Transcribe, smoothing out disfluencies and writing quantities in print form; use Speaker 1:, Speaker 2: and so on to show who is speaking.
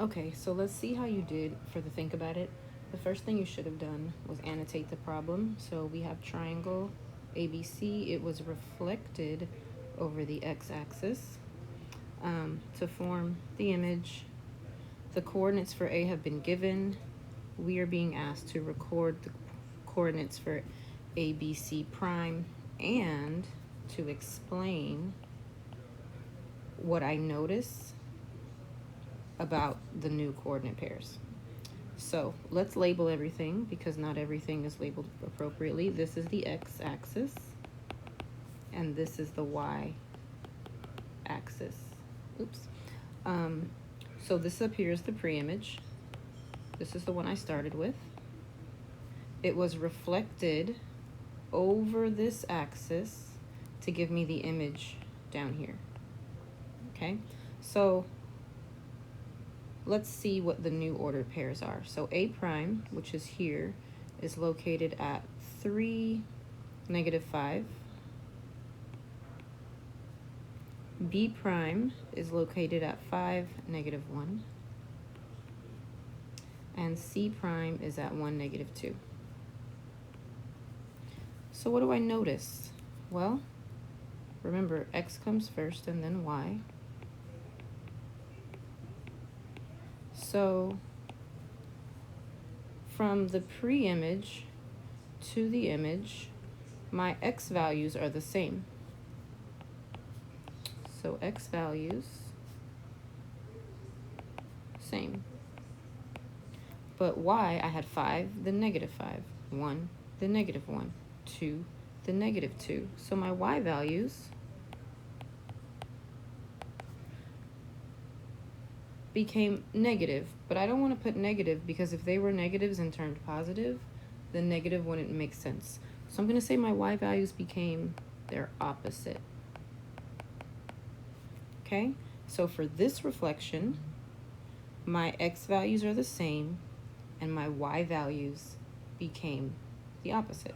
Speaker 1: Okay, so let's see how you did for the think about it. The first thing you should have done was annotate the problem. So we have triangle ABC. It was reflected over the x-axis to form the image. The coordinates for A have been given. We are being asked to record the coordinates for ABC prime and to explain what I notice about the new coordinate pairs. So let's label everything because not everything is labeled appropriately. This is the x-axis and this is the y-axis. Oops. So this up here is the pre-image. This is the one I started with. It was reflected over this axis to give me the image down here. Okay, so let's see what the new ordered pairs are. So A prime, which is here, is located at 3, -5. B prime is located at 5, -1. And C prime is at 1, -2. So what do I notice? Well, remember, x comes first and then y. So from the pre-image to the image, my x values are the same. So x values, same. But y, I had 5, then -5, 1, then -1, 2, then -2. So my y values became negative, but I don't want to put negative because if they were negatives and turned positive, the negative wouldn't make sense. So I'm going to say my y values became their opposite. Okay, so for this reflection, my x values are the same and my y values became the opposite.